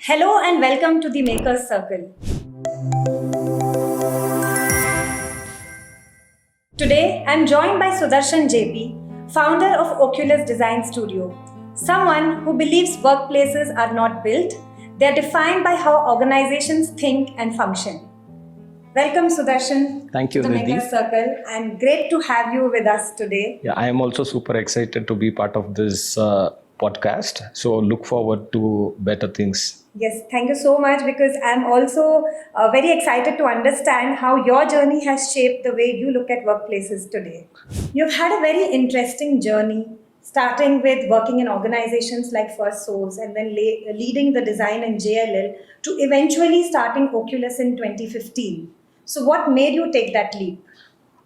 Hello and welcome to the Makers Circle. Today I'm joined by Sudharsan JP, founder of Oculus Design Studio, someone who believes workplaces are not built, they are defined by how organizations think and function. Welcome Sudharshan Thank you, to the Nidhi. Makers Circle, and great to have you with us today. Yeah, I am also super excited to be part of this podcast. So look forward to better things. Yes, thank you so much because I'm also very excited to understand how your journey has shaped the way you look at workplaces today. You've had a very interesting journey, starting with working in organizations like First Source and then leading the design in JLL to eventually starting Oculus in 2015. So, what made you take that leap?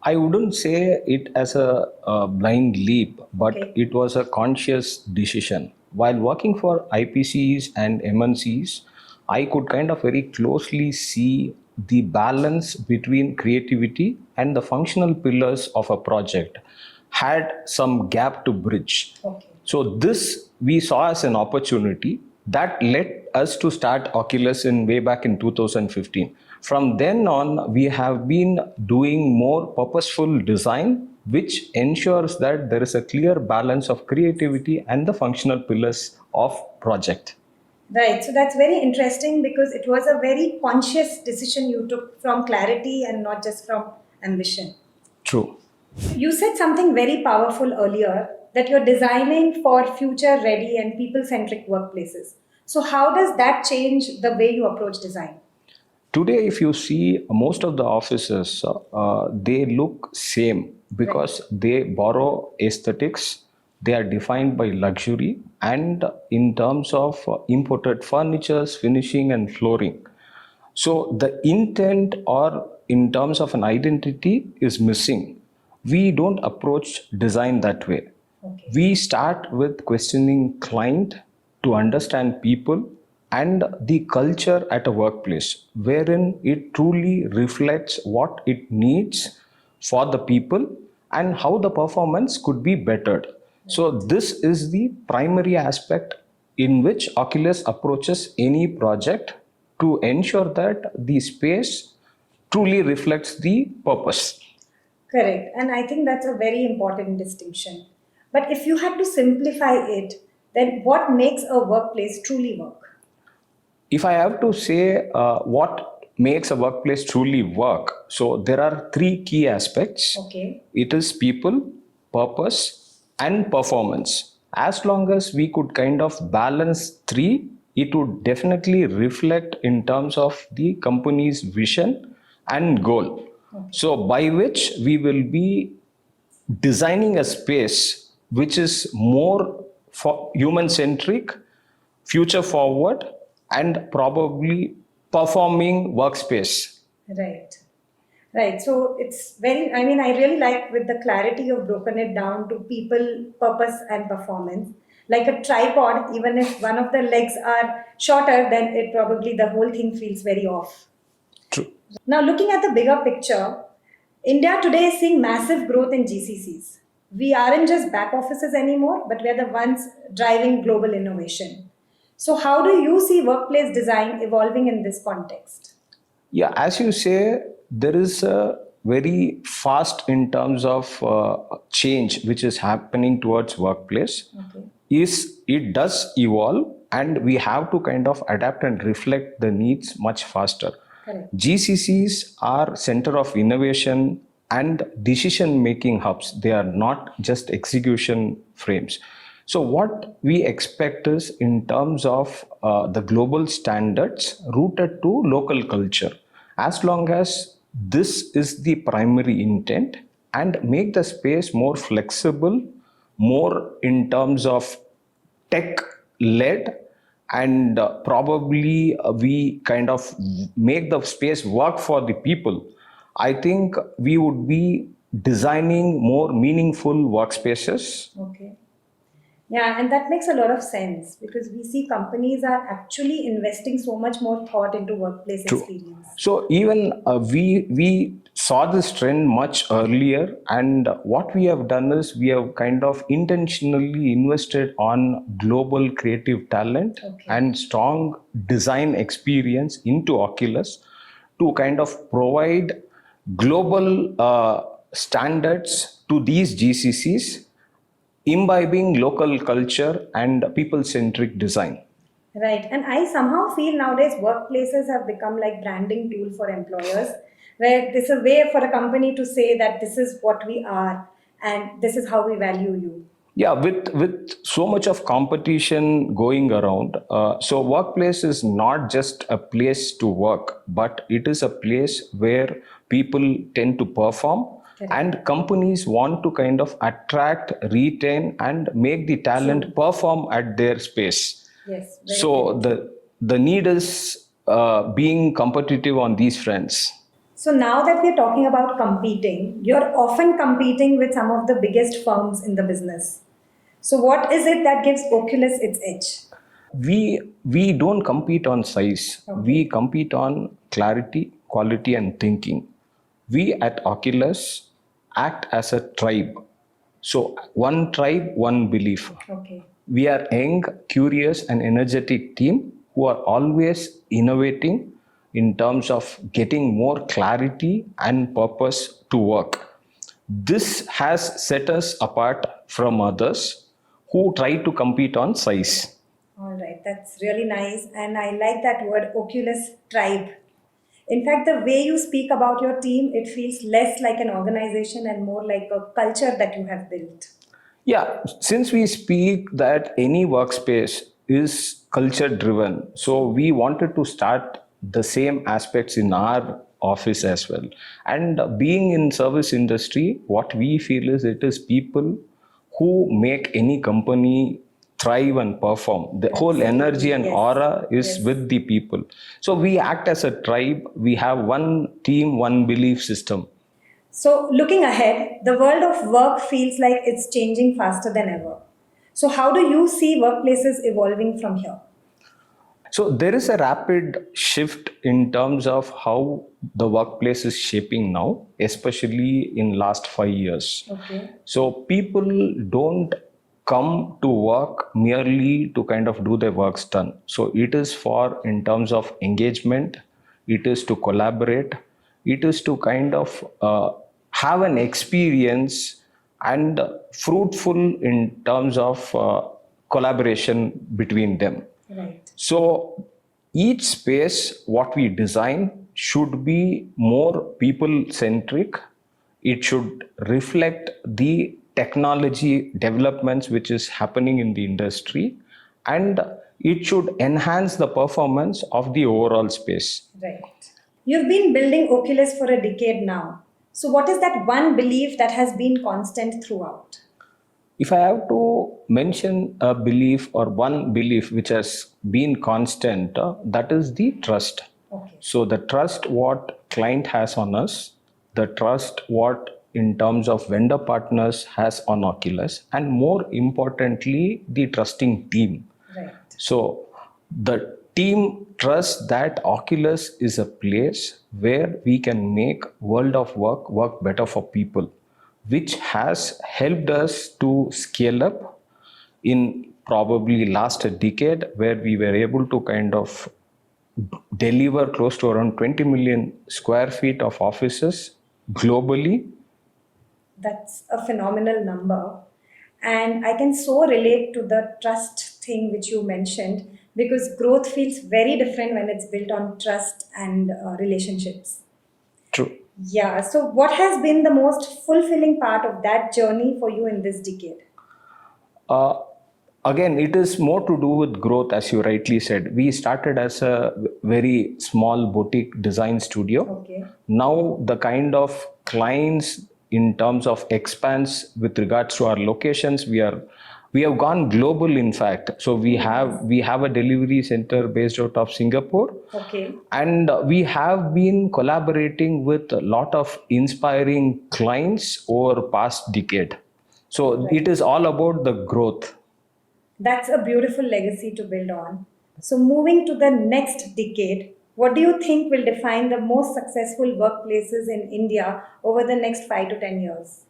I wouldn't say it as a blind leap, but Okay. it was a conscious decision. While working for IPCs and MNCs, I could kind of very closely see the balance between creativity and the functional pillars of a project had some gap to bridge. Okay. So this we saw as an opportunity that led us to start Oculus in way back in 2015. From then on, we have been doing more purposeful design, which ensures that there is a clear balance of creativity and the functional pillars of project. Right. So that's very interesting because it was a very conscious decision you took from clarity and not just from ambition. True. You said something very powerful earlier that you're designing for future ready and people centric workplaces. So, how does that change the way you approach design? Today, if you see most of the offices, they look same because they borrow aesthetics. They are defined by luxury and in terms of imported furnitures, finishing, and flooring. So the intent or in terms of an identity is missing. We don't approach design that way. Okay. We start with questioning client to understand people and the culture at a workplace, wherein it truly reflects what it needs for the people and how the performance could be bettered. So this is the primary aspect in which Oculus approaches any project to ensure that the space truly reflects the purpose. Correct. And I think that's a very important distinction. But if you had to simplify it, then what makes a workplace truly work? If I have to say what makes a workplace truly work, so there are three key aspects. Okay. It is people, purpose, and performance. As long as we could kind of balance three, it would definitely reflect in terms of the company's vision and goal. So, by which we will be designing a space which is more for human centric, future forward, and probably performing workspace. Right. Right. So it's very, I mean, I really like with the clarity you've broken it down to people, purpose, and performance. Like a tripod, even if one of the legs are shorter, then it probably the whole thing feels very off. True. Now, looking at the bigger picture, India today is seeing massive growth in GCCs. We aren't just back offices anymore, but we're the ones driving global innovation. So, how do you see workplace design evolving in this context? Yeah, as you say, there is a very fast in terms of change which is happening towards workplace. Okay. Is it does evolve and we have to kind of adapt and reflect the needs much faster. Correct. GCCs are center of innovation and decision making hubs. They are not just execution frames. So what we expect is in terms of the global standards rooted to local culture. As long as this is the primary intent and make the space more flexible, more in terms of tech led, and probably we kind of make the space work for the people, I think we would be designing more meaningful workspaces. Okay. Yeah, and that makes a lot of sense because we see companies are actually investing so much more thought into workplace True. experience. So even we saw this trend much earlier, and what we have done is we have kind of intentionally invested on global creative talent Okay. and strong design experience into Oculus to kind of provide global standards to these GCCs, imbibing local culture and people-centric design. Right. And I somehow feel nowadays workplaces have become like branding tool for employers, where there's a way for a company to say that this is what we are and this is how we value you. Yeah, with so much of competition going around, so workplace is not just a place to work, but it is a place where people tend to perform, Correct. and companies want to kind of attract, retain, and make the talent True. perform at their space. Yes, very So correct. the need is being competitive on these fronts. So now that we're talking about competing, you're often competing with some of the biggest firms in the business. So what is it that gives Oculus its edge? We don't compete on size. Okay. We compete on clarity, quality, and thinking. We at Oculus act as a tribe. So one tribe, one belief. Okay. We are young, curious, and energetic team who are always innovating in terms of getting more clarity and purpose to work. This has set us apart from others who try to compete on size. All right, that's really nice. And I like that word, Oculus Tribe. In fact, the way you speak about your team, it feels less like an organization and more like a culture that you have built. Yeah, since we speak that any workspace is culture driven, so we wanted to start the same aspects in our office as well. And being in service industry, what we feel is it is people who make any company thrive and perform. The whole energy and Yes. aura is Yes. with the people. So we act as a tribe. We have one team, one belief system. So, looking ahead, the world of work feels like it's changing faster than ever. So, how do you see workplaces evolving from here? So there is a rapid shift in terms of how the workplace is shaping now, especially in last 5 years. Okay. So people don't come to work merely to kind of do their works done. So it is for in terms of engagement, it is to collaborate, it is to kind of have an experience and fruitful in terms of collaboration between them. Right. So each space, what we design should be more people centric. It should reflect the technology developments which is happening in the industry, and it should enhance the performance of the overall space. Right. You've been building Oculus for a decade now. So, what is that one belief that has been constant throughout? If I have to mention a belief or one belief which has been constant, that is the trust. Okay. So the trust what client has on us, the trust what in terms of vendor partners has on Oculus, and more importantly, the trusting team. Right. So the team trusts that Oculus is a place where we can make world of work better for people, which has helped us to scale up in probably last a decade, where we were able to kind of deliver close to around 20 million square feet of offices globally. That's a phenomenal number. And I can so relate to the trust thing which you mentioned because growth feels very different when it's built on trust and relationships. True. Yeah. So, what has been the most fulfilling part of that journey for you in this decade? Uh, Again, it is more to do with growth, as you rightly said. We started as a very small boutique design studio. Okay. Now, the kind of clients in terms of expanse with regards to our locations, we have gone global. In fact, so we have a delivery center based out of Singapore. Okay. And we have been collaborating with a lot of inspiring clients over past decade. So Right. it is all about the growth. That's a beautiful legacy to build on. So, moving to the next decade, what do you think will define the most successful workplaces in India over the next 5 to 10 years?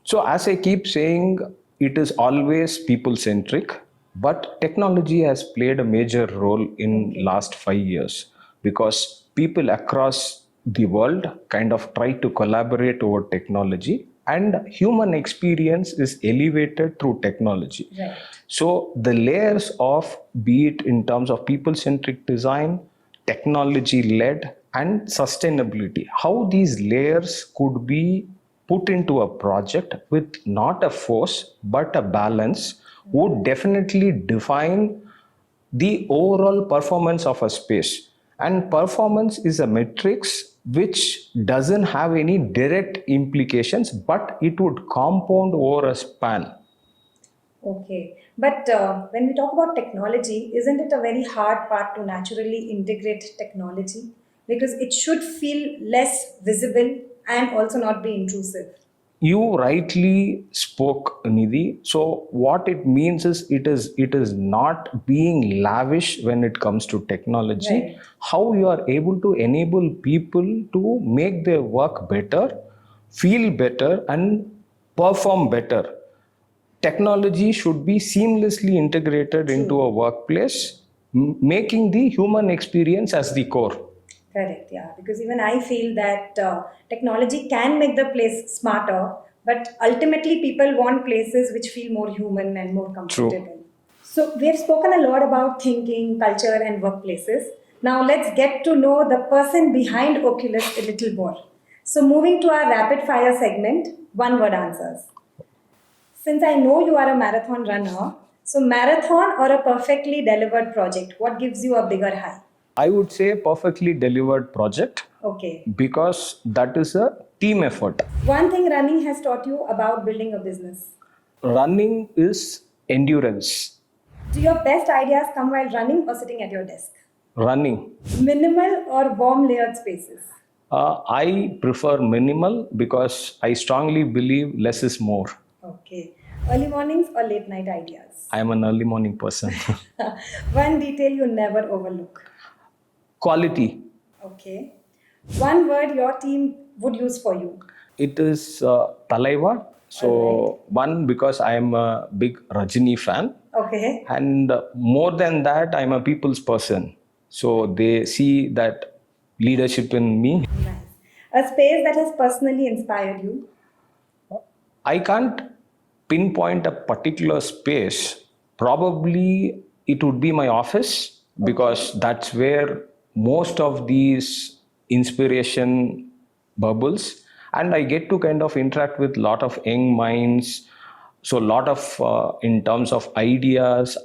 So, as I keep saying, it is always people centric, but technology has played a major role in Okay. last 5 years because people across the world kind of try to collaborate over technology, and human experience is elevated through technology. Right. So the layers of, be it in terms of people centric design, technology led, and sustainability, how these layers could be put into a project with not a force but a balance would definitely define the overall performance of a space. And performance is a matrix which doesn't have any direct implications, but it would compound over a span. Okay. But when we talk about technology, isn't it a very hard part to naturally integrate technology? Because it should feel less visible and also not be intrusive. You rightly spoke, Nidhi. So what it means is it is not being lavish when it comes to technology. Right. How you are able to enable people to make their work better, feel better, and perform better. Technology should be seamlessly integrated into True. a workplace, making the human experience as the core. Correct, yeah. Because even I feel that technology can make the place smarter, but ultimately people want places which feel more human and more True. comfortable. So we have spoken a lot about thinking, culture, and workplaces. Now let's get to know the person behind Oculus a little more. So moving to our rapid fire segment, one word answers. Since I know you are a marathon runner, so marathon or a perfectly delivered project, what gives you a bigger high? I would say perfectly delivered project Okay. because that is a team effort. One thing running has taught you about building a business. Running is endurance. Do your best ideas come while running or sitting at your desk? Running. Minimal or warm layered spaces? I prefer minimal because I strongly believe less is more. Okay. Early mornings or late night ideas? I am an early morning person. One detail you never overlook. Quality. Okay. One word your team would use for you. It is Talaiva. So, Alright. one, because I am a big Rajini fan. Okay. And more than that, I'm a people's person. So, they see that leadership in me. Nice. A space that has personally inspired you. I can't pinpoint a particular space. Probably it would be my office because that's where most of these inspiration bubbles, and I get to kind of interact with a lot of young minds. So a lot of in terms of ideas,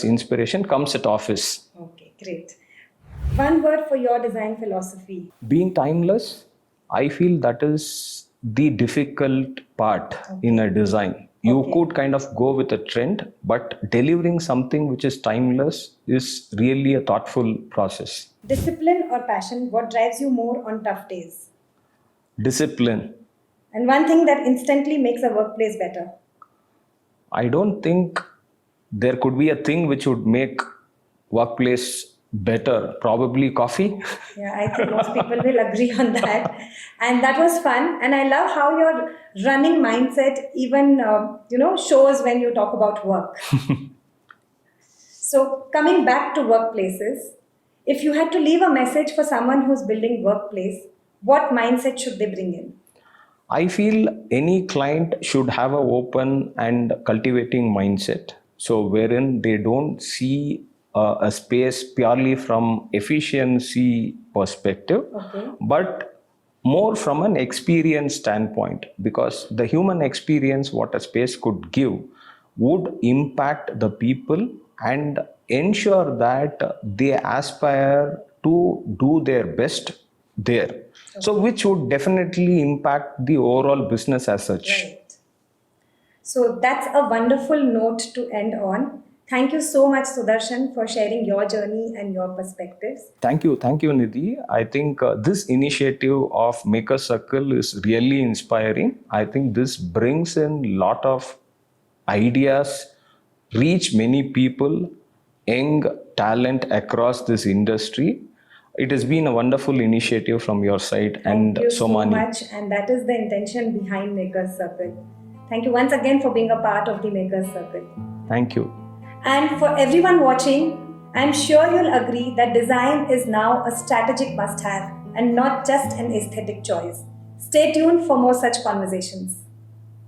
inspiration comes at office. Okay, great. One word for your design philosophy. Being timeless, I feel that is the difficult part in a design. You Okay. could kind of go with a trend, but delivering something which is timeless is really a thoughtful process. Discipline or passion, what drives you more on tough days? Discipline. And one thing that instantly makes a workplace better. I don't think there could be a thing which would make workplace better. Probably coffee. Yeah, I think most people will agree on that. And that was fun. And I love how your running mindset even shows when you talk about work. So coming back to workplaces, if you had to leave a message for someone who's building workplace, what mindset should they bring in? I feel any client should have an open and cultivating mindset. So, wherein they don't see a space purely from efficiency perspective, Okay. but more from an experience standpoint. Because the human experience, what a space could give, would impact the people and ensure that they aspire to do their best there. So, which would definitely impact the overall business as such. Right. So that's a wonderful note to end on. Thank you so much, Sudarshan, for sharing your journey and your perspectives. Thank you, Nidhi. I think this initiative of Maker Circle is really inspiring. I think this brings in lot of ideas reach many people, young talent across this industry. It has been a wonderful initiative from your side. Thank And you so Somani, much, and that is the intention behind Makers Circle. Thank you once again for being a part of the Makers Circle. thank you. And for everyone watching, I'm sure you'll agree that design is now a strategic must have and not just an aesthetic choice. Stay tuned for more such conversations.